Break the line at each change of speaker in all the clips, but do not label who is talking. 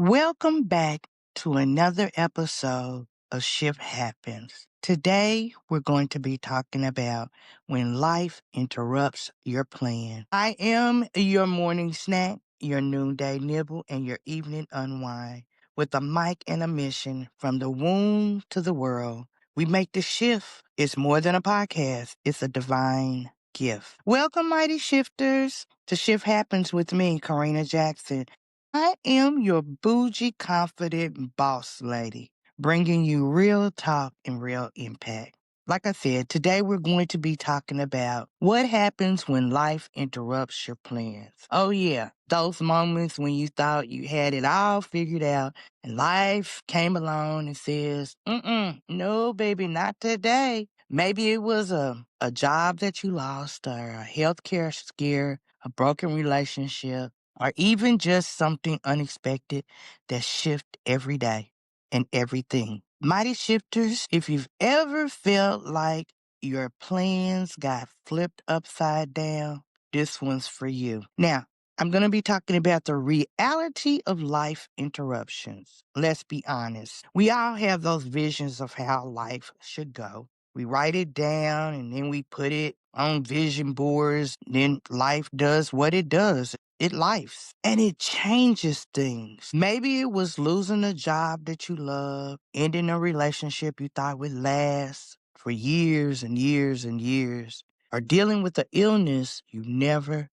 Welcome back to another episode of Shift Happens. Today, we're going to be talking about when life interrupts your plan. I am your morning snack, your noonday nibble, and your evening unwind. With a mic and a mission from the womb to the world, we make the shift. It's more than a podcast, it's a divine gift. Welcome, mighty shifters, to Shift Happens with me, Corrina Jackson. I am your bougie, confident boss lady, bringing you real talk and real impact. Like I said, today we're going to be talking about what happens when life interrupts your plans. Oh yeah, those moments when you thought you had it all figured out and life came along and says, no baby, not today. Maybe it was a job that you lost or a healthcare scare, a broken relationship, or even just something unexpected that shift every day and everything. Mighty shifters, if you've ever felt like your plans got flipped upside down, this one's for you. Now, I'm going to be talking about the reality of life interruptions. Let's be honest. We all have those visions of how life should go. We write it down and then we put it on vision boards. Then life does what it does. It lives and it changes things. Maybe it was losing a job that you love, ending a relationship you thought would last for years and years and years, or dealing with an illness you never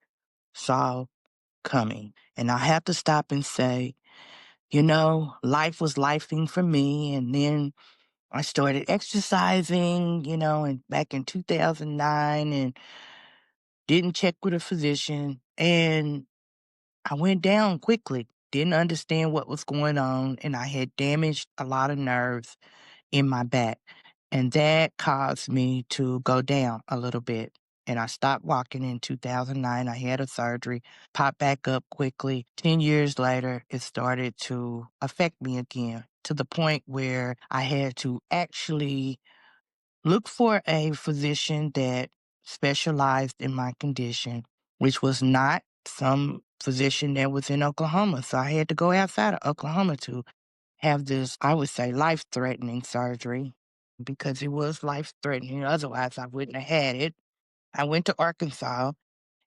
saw coming. And I have to stop and say, life was lifing for me. And then I started exercising, and back in 2009 and didn't check with a physician. And I went down quickly, didn't understand what was going on, and I had damaged a lot of nerves in my back. And that caused me to go down a little bit. And I stopped walking in 2009. I had a surgery, popped back up quickly. 10 years later, it started to affect me again to the point where I had to actually look for a physician that specialized in my condition, which was not some physician that was in Oklahoma. So I had to go outside of Oklahoma to have this, I would say, life-threatening surgery because it was life-threatening. Otherwise, I wouldn't have had it. I went to Arkansas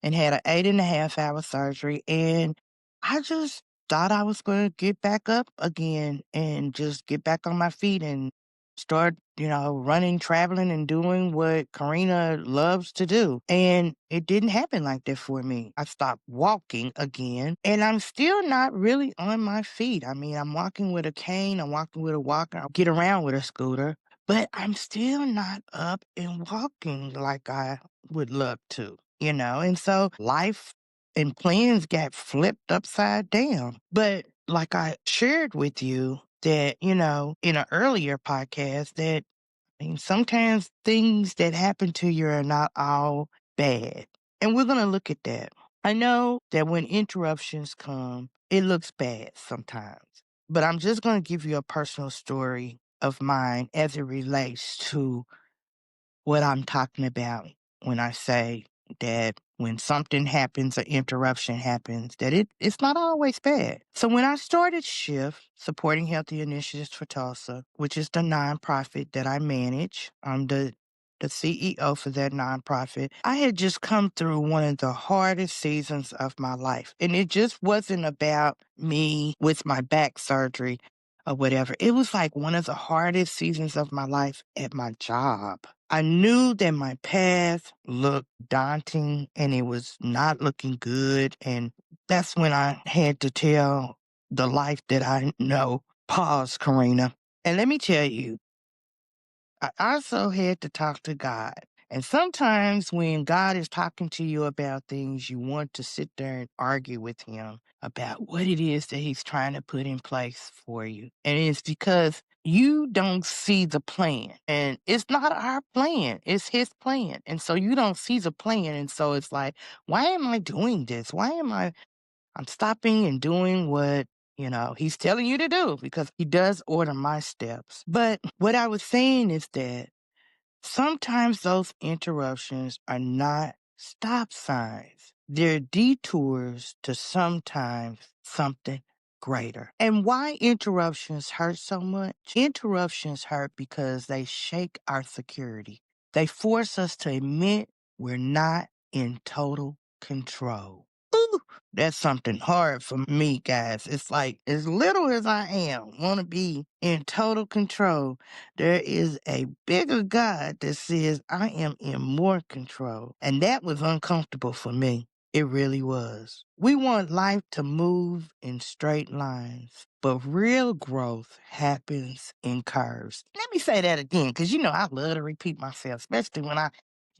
and had an 8.5 hour surgery. And I just thought I was going to get back up again and just get back on my feet and start, running, traveling, and doing what Corrina loves to do. And it didn't happen like that for me. I stopped walking again, and I'm still not really on my feet. I mean, I'm walking with a cane, I'm walking with a walker, I get around with a scooter, but I'm still not up and walking like I would love to. And so life and plans got flipped upside down. But like I shared with you that, in an earlier podcast that sometimes things that happen to you are not all bad. And we're going to look at that. I know that when interruptions come, it looks bad sometimes. But I'm just going to give you a personal story of mine as it relates to what I'm talking about when I say that when something happens, an interruption happens, that it's not always bad. So when I started Shift, supporting healthy initiatives for Tulsa, which is the nonprofit that I manage, I'm the CEO for that nonprofit. I had just come through one of the hardest seasons of my life. And it just wasn't about me with my back surgery or whatever. It was like one of the hardest seasons of my life at my job. I knew that my path looked daunting and it was not looking good. And that's when I had to tell the life that I know. Pause, Corrina. And let me tell you, I also had to talk to God. And sometimes when God is talking to you about things, you want to sit there and argue with him about what it is that he's trying to put in place for you. And it's because you don't see the plan. And it's not our plan, it's his plan. And so you don't see the plan. And so it's like, why am I doing this? I'm stopping and doing what he's telling you to do because he does order my steps. But what I was saying is that sometimes those interruptions are not stop signs. They're detours to sometimes something greater. And why interruptions hurt so much? Interruptions hurt because they shake our security. They force us to admit we're not in total control. Ooh, that's something hard for me, guys. It's like, as little as I am, want to be in total control, there is a bigger God that says I am in more control. And that was uncomfortable for me. It really was. We want life to move in straight lines, but real growth happens in curves. Let me say that again, because I love to repeat myself, especially when I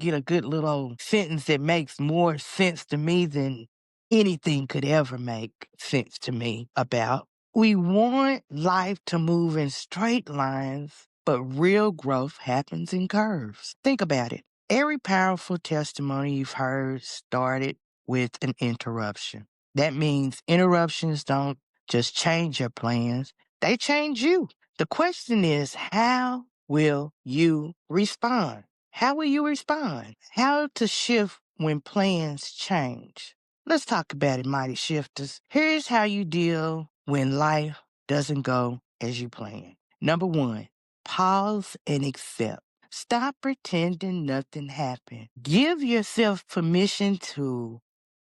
get a good little sentence that makes more sense to me than anything could ever make sense to me about. We want life to move in straight lines, but real growth happens in curves. Think about it. Every powerful testimony you've heard started with an interruption. That means interruptions don't just change your plans, they change you. The question is, how will you respond? How will you respond? How to shift when plans change? Let's talk about it, mighty shifters. Here's how you deal when life doesn't go as you plan. Number one, pause and accept. Stop pretending nothing happened. Give yourself permission to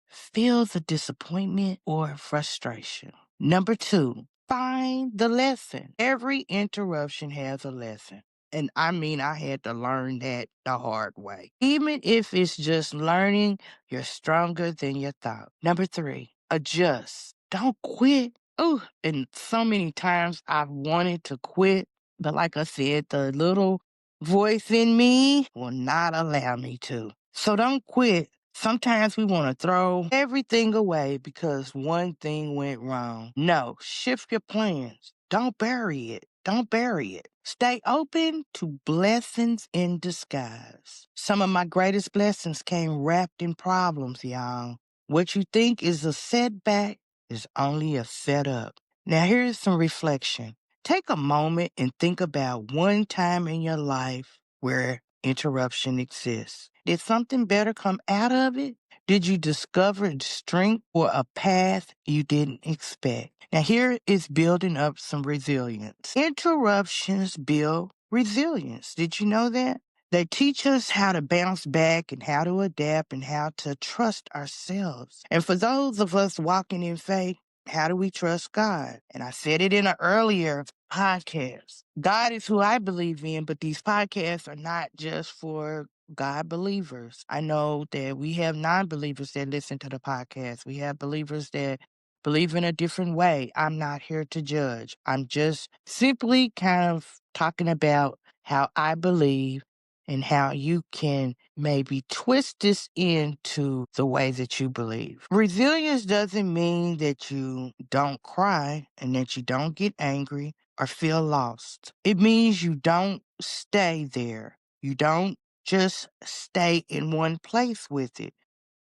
feel the disappointment or frustration. Number two, find the lesson. Every interruption has a lesson. And I mean, I had to learn that the hard way. Even if it's just learning, you're stronger than you thought. Number three, adjust. Don't quit. Oh, and so many times I've wanted to quit, but like I said, the little voice in me will not allow me to. So don't quit. Sometimes we want to throw everything away because one thing went wrong. No, shift your plans. Don't bury it. Don't bury it. Stay open to blessings in disguise. Some of my greatest blessings came wrapped in problems, y'all. What you think is a setback is only a setup. Now, here's some reflection. Take a moment and think about one time in your life where interruption exists. Did something better come out of it? Did you discover strength or a path you didn't expect? Now, here is building up some resilience. Interruptions build resilience. Did you know that? They teach us how to bounce back and how to adapt and how to trust ourselves. And for those of us walking in faith, how do we trust God? And I said it in an earlier podcast. God is who I believe in, but these podcasts are not just for God believers. I know that we have non-believers that listen to the podcast. We have believers that believe in a different way. I'm not here to judge. I'm just simply kind of talking about how I believe and how you can maybe twist this into the way that you believe. Resilience doesn't mean that you don't cry and that you don't get angry or feel lost. It means you don't stay there. You don't just stay in one place with it.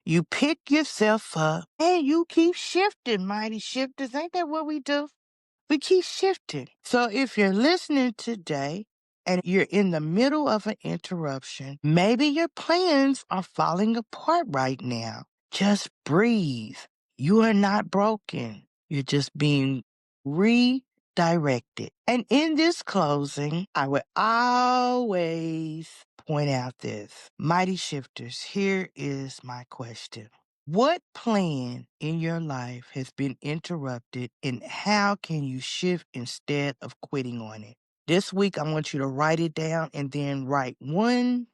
You pick yourself up and you keep shifting, mighty shifters. Ain't that what we do? We keep shifting. So if you're listening today and you're in the middle of an interruption, maybe your plans are falling apart right now. Just breathe. You are not broken. You're just being redirected. And in this closing, I would always point out this. Mighty shifters, here is my question. What plan in your life has been interrupted and how can you shift instead of quitting on it? This week, I want you to write it down and then write one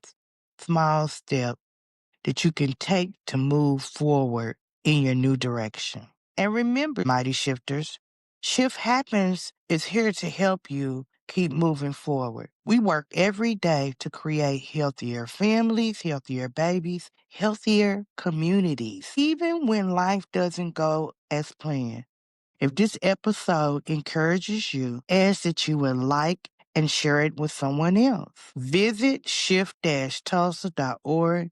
small step that you can take to move forward in your new direction. And remember, mighty shifters, Shift Happens is here to help you keep moving forward. We work every day to create healthier families, healthier babies, healthier communities, even when life doesn't go as planned. If this episode encourages you, ask that you would like and share it with someone else. Visit shift-tulsa.org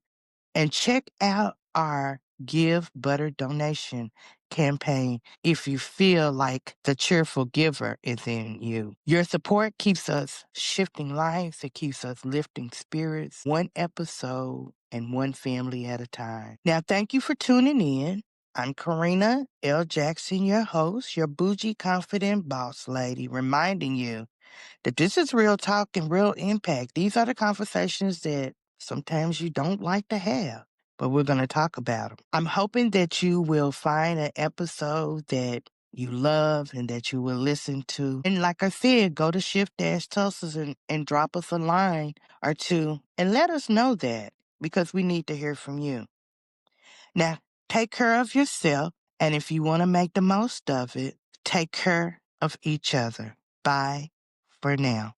and check out our Give Butter donation campaign if you feel like the cheerful giver is in you. Your support keeps us shifting lives. It keeps us lifting spirits, one episode and one family at a time. Now, thank you for tuning in. I'm Corrina Jackson, your host, your bougie, confident boss lady, reminding you that this is real talk and real impact. These are the conversations that sometimes you don't like to have, but we're going to talk about them. I'm hoping that you will find an episode that you love and that you will listen to. And like I said, go to Shift-Tulsa and drop us a line or two and let us know that because we need to hear from you. Now, take care of yourself, and if you want to make the most of it, take care of each other. Bye for now.